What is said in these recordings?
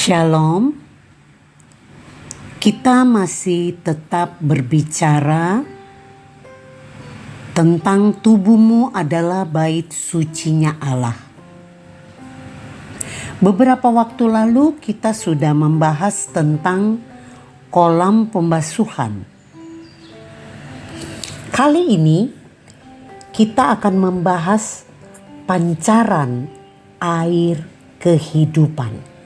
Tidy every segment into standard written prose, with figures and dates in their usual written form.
Shalom, kita masih tetap berbicara tentang tubuhmu adalah bait sucinya Allah. Beberapa waktu lalu kita sudah membahas tentang kolam pembasuhan. Kali ini kita akan membahas pancaran air kehidupan.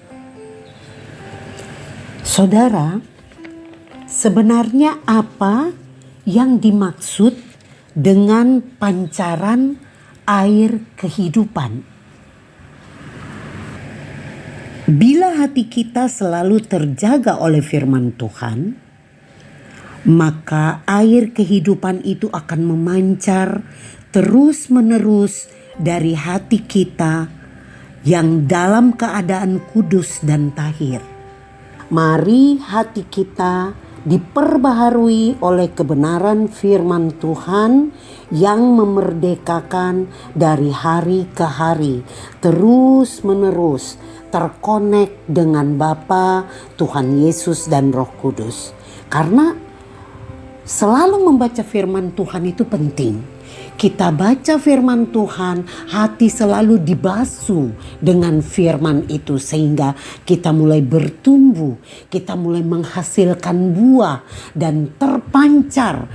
Saudara, sebenarnya apa yang dimaksud dengan pancaran air kehidupan? Bila hati kita selalu terjaga oleh firman Tuhan, maka air kehidupan itu akan memancar terus-menerus dari hati kita yang dalam keadaan kudus dan tahir. Mari hati kita diperbaharui oleh kebenaran firman Tuhan yang memerdekakan dari hari ke hari, terus menerus terkonek dengan Bapa, Tuhan Yesus dan Roh Kudus. Karena selalu membaca firman Tuhan itu penting. Kita baca firman Tuhan, hati selalu dibasuh dengan firman itu sehingga kita mulai bertumbuh, kita mulai menghasilkan buah dan terpancar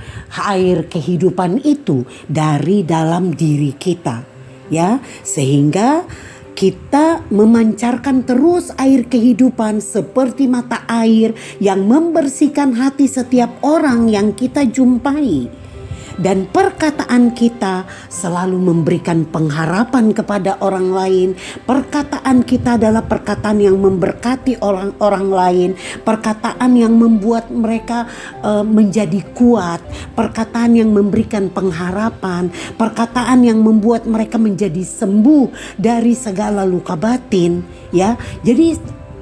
air kehidupan itu dari dalam diri kita. Ya, sehingga kita memancarkan terus air kehidupan seperti mata air yang membersihkan hati setiap orang yang kita jumpai. Dan perkataan kita selalu memberikan pengharapan kepada orang lain. Perkataan kita adalah perkataan yang memberkati orang lain. Perkataan yang membuat mereka menjadi kuat. Perkataan yang memberikan pengharapan. Perkataan yang membuat mereka menjadi sembuh dari segala luka batin. Ya, jadi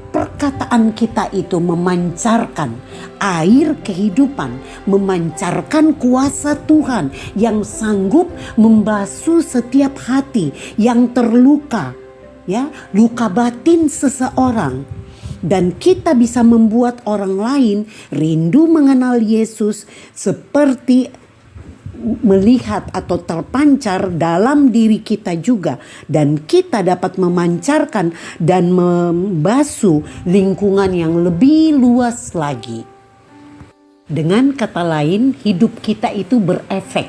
perkataan kita itu memancarkan air kehidupan, memancarkan kuasa Tuhan yang sanggup membasuh setiap hati yang terluka, ya, luka batin seseorang. Dan kita bisa membuat orang lain rindu mengenal Yesus seperti melihat atau terpancar dalam diri kita juga, dan kita dapat memancarkan dan membasuh lingkungan yang lebih luas lagi. Dengan kata lain, hidup kita itu berefek.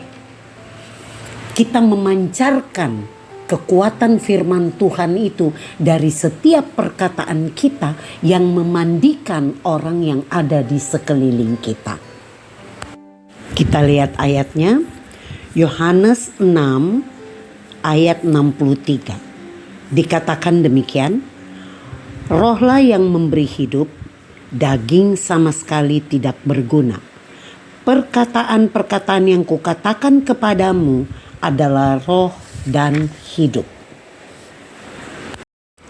Kita memancarkan kekuatan firman Tuhan itu dari setiap perkataan kita yang memandikan orang yang ada di sekeliling kita. Kita lihat ayatnya, Yohanes 6 ayat 63. Dikatakan demikian, rohlah yang memberi hidup, daging sama sekali tidak berguna. Perkataan-perkataan yang kukatakan kepadamu adalah roh dan hidup.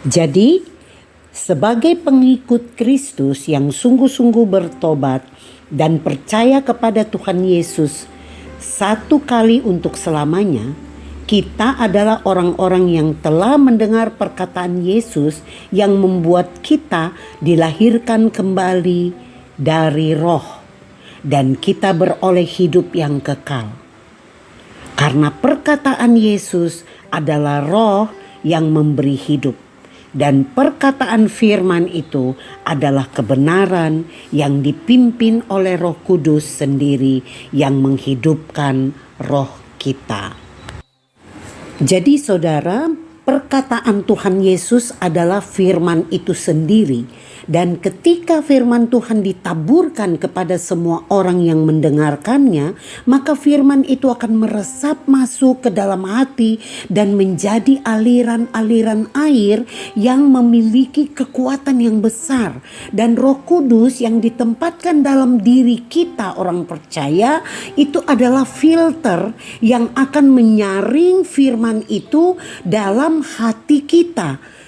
Jadi, sebagai pengikut Kristus yang sungguh-sungguh bertobat dan percaya kepada Tuhan Yesus satu kali untuk selamanya, kita adalah orang-orang yang telah mendengar perkataan Yesus yang membuat kita dilahirkan kembali dari roh dan kita beroleh hidup yang kekal. Karena perkataan Yesus adalah roh yang memberi hidup. Dan perkataan firman itu adalah kebenaran yang dipimpin oleh Roh Kudus sendiri yang menghidupkan roh kita. Jadi saudara, perkataan Tuhan Yesus adalah firman itu sendiri. Dan ketika firman Tuhan ditaburkan kepada semua orang yang mendengarkannya, maka firman itu akan meresap masuk ke dalam hati dan menjadi aliran-aliran air yang memiliki kekuatan yang besar. Dan Roh Kudus yang ditempatkan dalam diri kita orang percaya itu adalah filter yang akan menyaring firman itu dalam hati kita.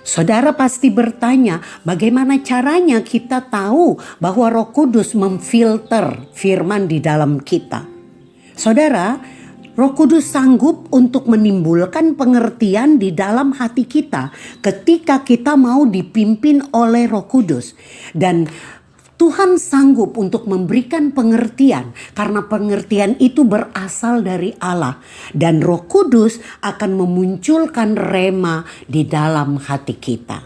Saudara pasti bertanya, bagaimana caranya kita tahu bahwa Roh Kudus memfilter firman di dalam kita? Saudara, Roh Kudus sanggup untuk menimbulkan pengertian di dalam hati kita ketika kita mau dipimpin oleh Roh Kudus. Dan Tuhan sanggup untuk memberikan pengertian karena pengertian itu berasal dari Allah. Dan Roh Kudus akan memunculkan rema di dalam hati kita.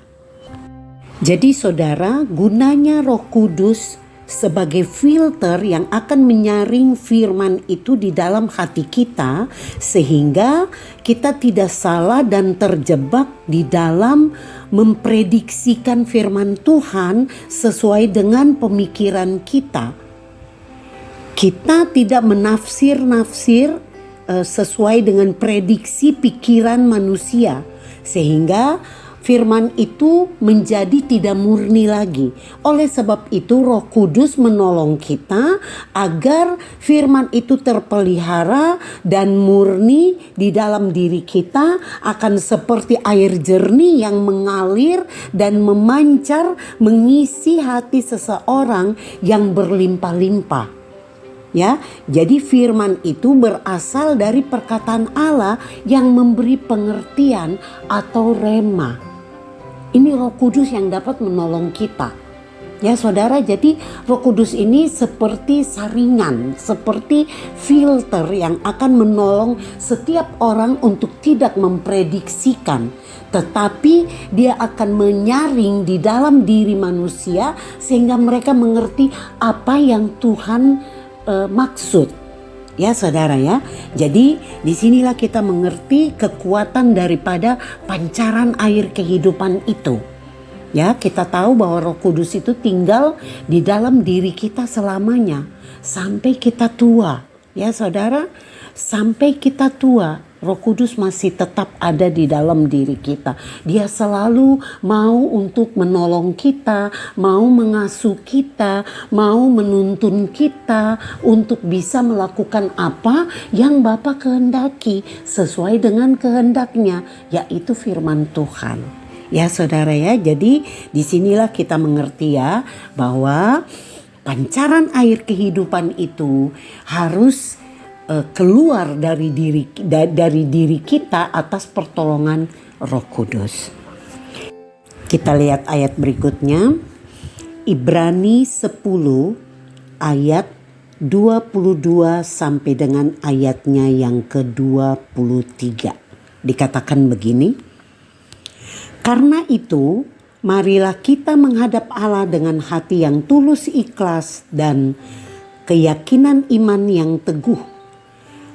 Jadi saudara, gunanya Roh Kudus sebagai filter yang akan menyaring firman itu di dalam hati kita sehingga kita tidak salah dan terjebak di dalam memprediksikan firman Tuhan sesuai dengan pemikiran kita. Kita tidak menafsir-nafsir sesuai dengan prediksi pikiran manusia sehingga firman itu menjadi tidak murni lagi. Oleh sebab itu Roh Kudus menolong kita agar firman itu terpelihara dan murni di dalam diri kita, akan seperti air jernih yang mengalir dan memancar mengisi hati seseorang yang berlimpah-limpah. Ya, jadi firman itu berasal dari perkataan Allah yang memberi pengertian atau rema. Ini Roh Kudus yang dapat menolong kita. Ya saudara, jadi Roh Kudus ini seperti saringan, seperti filter yang akan menolong setiap orang untuk tidak memprediksikan. Tetapi dia akan menyaring di dalam diri manusia sehingga mereka mengerti apa yang Tuhan maksud. Ya saudara ya, jadi disinilah kita mengerti kekuatan daripada pancaran air kehidupan itu. Ya, kita tahu bahwa Roh Kudus itu tinggal di dalam diri kita selamanya sampai kita tua. Ya saudara, sampai kita tua Roh Kudus masih tetap ada di dalam diri kita. Dia selalu mau untuk menolong kita, mau mengasuh kita, mau menuntun kita untuk bisa melakukan apa yang Bapa kehendaki sesuai dengan kehendaknya, yaitu firman Tuhan. Ya saudara ya, jadi disinilah kita mengerti ya bahwa pancaran air kehidupan itu harus keluar dari diri kita atas pertolongan Roh Kudus. Kita lihat ayat berikutnya, Ibrani 10 ayat 22 sampai dengan ayatnya yang ke-23. Dikatakan begini, karena itu marilah kita menghadap Allah dengan hati yang tulus ikhlas dan keyakinan iman yang teguh.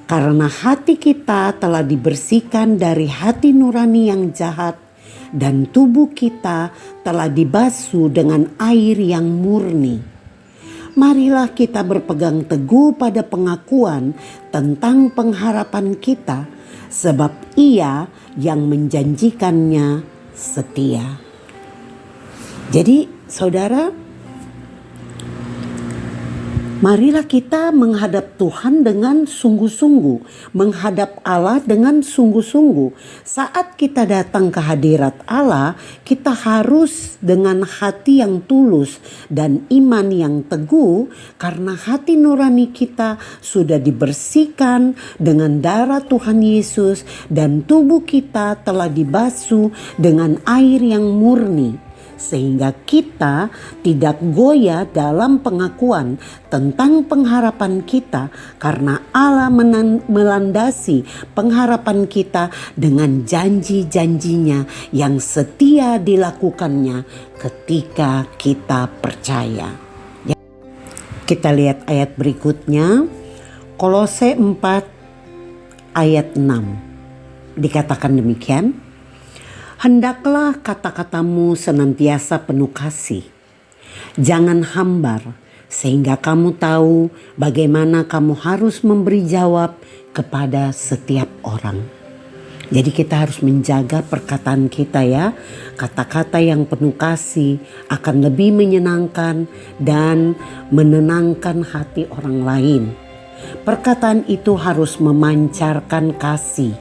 Karena hati kita telah dibersihkan dari hati nurani yang jahat dan tubuh kita telah dibasuh dengan air yang murni. Marilah kita berpegang teguh pada pengakuan tentang pengharapan kita, sebab Ia yang menjanjikannya setia. Jadi saudara, marilah kita menghadap Tuhan dengan sungguh-sungguh, menghadap Allah dengan sungguh-sungguh. Saat kita datang ke hadirat Allah, kita harus dengan hati yang tulus dan iman yang teguh, karena hati nurani kita sudah dibersihkan dengan darah Tuhan Yesus dan tubuh kita telah dibasuh dengan air yang murni. Sehingga kita tidak goyah dalam pengakuan tentang pengharapan kita, karena Allah melandasi pengharapan kita dengan janji-janjinya yang setia dilakukannya ketika kita percaya. Kita lihat ayat berikutnya, Kolose 4 ayat 6. Dikatakan demikian, hendaklah kata-katamu senantiasa penuh kasih. Jangan hambar, sehingga kamu tahu bagaimana kamu harus memberi jawab kepada setiap orang. Jadi kita harus menjaga perkataan kita ya. Kata-kata yang penuh kasih akan lebih menyenangkan dan menenangkan hati orang lain. Perkataan itu harus memancarkan kasih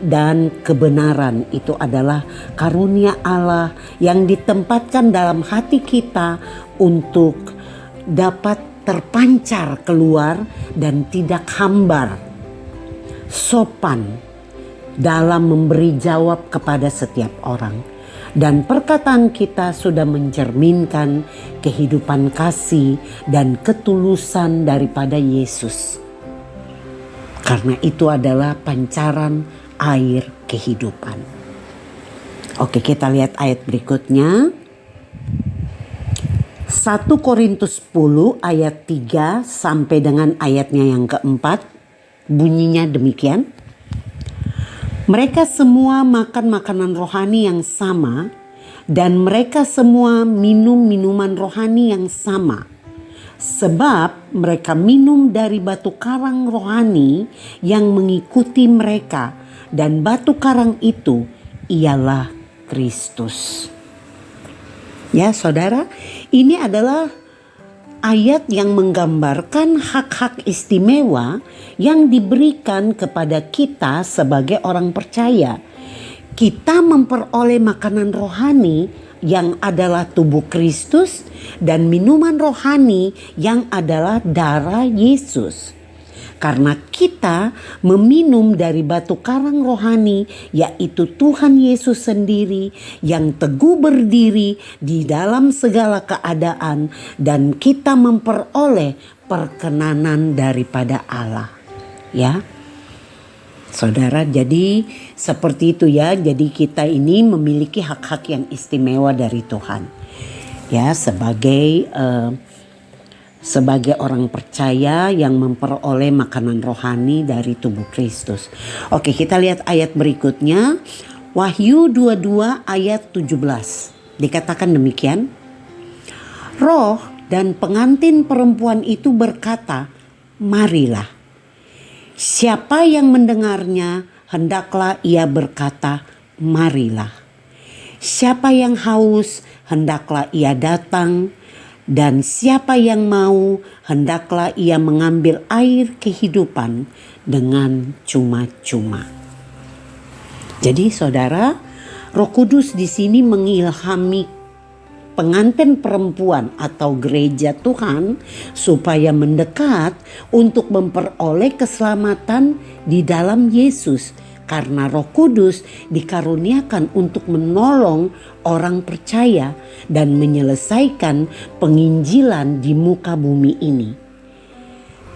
dan kebenaran. Itu adalah karunia Allah yang ditempatkan dalam hati kita untuk dapat terpancar keluar dan tidak hambar. sopan dalam memberi jawab kepada setiap orang. Dan perkataan kita sudah mencerminkan kehidupan kasih dan ketulusan daripada Yesus. Karena itu adalah pancaran air kehidupan. Oke, kita lihat ayat berikutnya. 1 Korintus 10 ayat 3 sampai dengan ayatnya yang keempat. Bunyinya demikian. Mereka semua makan makanan rohani yang sama dan mereka semua minum minuman rohani yang sama. Sebab mereka minum dari batu karang rohani yang mengikuti mereka, dan batu karang itu ialah Kristus. Ya saudara, ini adalah ayat yang menggambarkan hak-hak istimewa yang diberikan kepada kita sebagai orang percaya. Kita memperoleh makanan rohani yang adalah tubuh Kristus dan minuman rohani yang adalah darah Yesus. Karena kita meminum dari batu karang rohani, yaitu Tuhan Yesus sendiri yang teguh berdiri di dalam segala keadaan, dan kita memperoleh perkenanan daripada Allah. Ya, saudara, jadi seperti itu ya. Jadi kita ini memiliki hak-hak yang istimewa dari Tuhan. Ya, sebagai orang percaya yang memperoleh makanan rohani dari tubuh Kristus. Oke, kita lihat ayat berikutnya. Wahyu 22 ayat 17. Dikatakan demikian. Roh dan pengantin perempuan itu berkata, marilah. Siapa yang mendengarnya, hendaklah ia berkata, marilah. Siapa yang haus, hendaklah ia datang. Dan siapa yang mau, hendaklah ia mengambil air kehidupan dengan cuma-cuma. Jadi saudara, Roh Kudus di sini mengilhami pengantin perempuan atau gereja Tuhan supaya mendekat untuk memperoleh keselamatan di dalam Yesus. Karena Roh Kudus dikaruniakan untuk menolong orang percaya dan menyelesaikan penginjilan di muka bumi ini.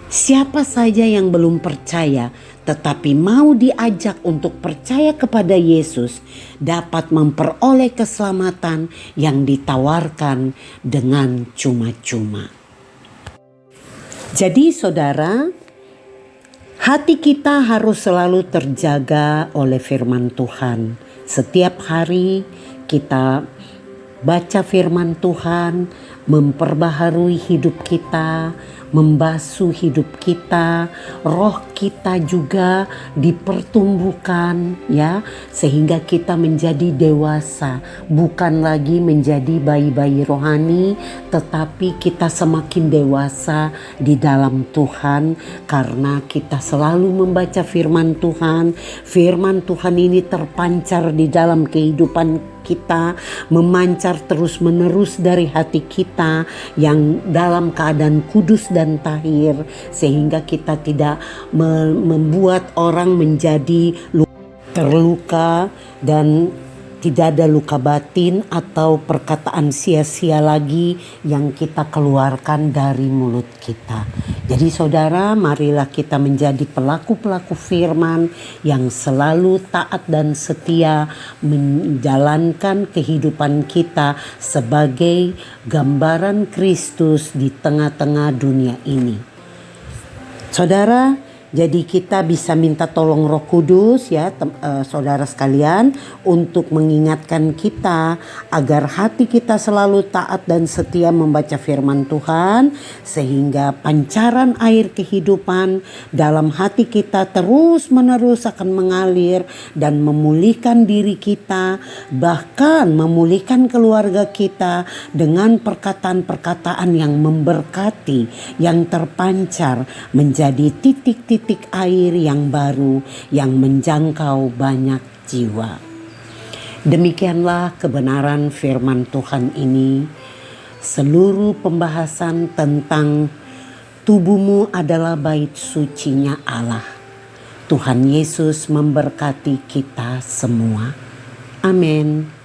Siapa saja yang belum percaya tetapi mau diajak untuk percaya kepada Yesus dapat memperoleh keselamatan yang ditawarkan dengan cuma-cuma. Jadi saudara, hati kita harus selalu terjaga oleh firman Tuhan. Setiap hari kita baca firman Tuhan, memperbaharui hidup kita, membasuh hidup kita, roh kita juga dipertumbuhkan ya, sehingga kita menjadi dewasa, bukan lagi menjadi bayi-bayi rohani, tetapi kita semakin dewasa di dalam Tuhan karena kita selalu membaca firman Tuhan. Firman Tuhan ini terpancar di dalam kehidupan kita, memancar terus-menerus dari hati kita yang dalam keadaan kudus dan tahir, sehingga kita tidak membuat orang menjadi terluka dan tidak ada luka batin atau perkataan sia-sia lagi yang kita keluarkan dari mulut kita. Jadi saudara, marilah kita menjadi pelaku-pelaku firman yang selalu taat dan setia menjalankan kehidupan kita sebagai gambaran Kristus di tengah-tengah dunia ini. Saudara, jadi kita bisa minta tolong Roh Kudus ya saudara sekalian untuk mengingatkan kita agar hati kita selalu taat dan setia membaca firman Tuhan, sehingga pancaran air kehidupan dalam hati kita terus-menerus akan mengalir dan memulihkan diri kita, bahkan memulihkan keluarga kita dengan perkataan-perkataan yang memberkati, yang terpancar menjadi titik-titik air yang baru yang menjangkau banyak jiwa. Demikianlah kebenaran firman Tuhan ini. Seluruh pembahasan tentang tubuhmu adalah bait sucinya Allah. Tuhan Yesus memberkati kita semua. Amin.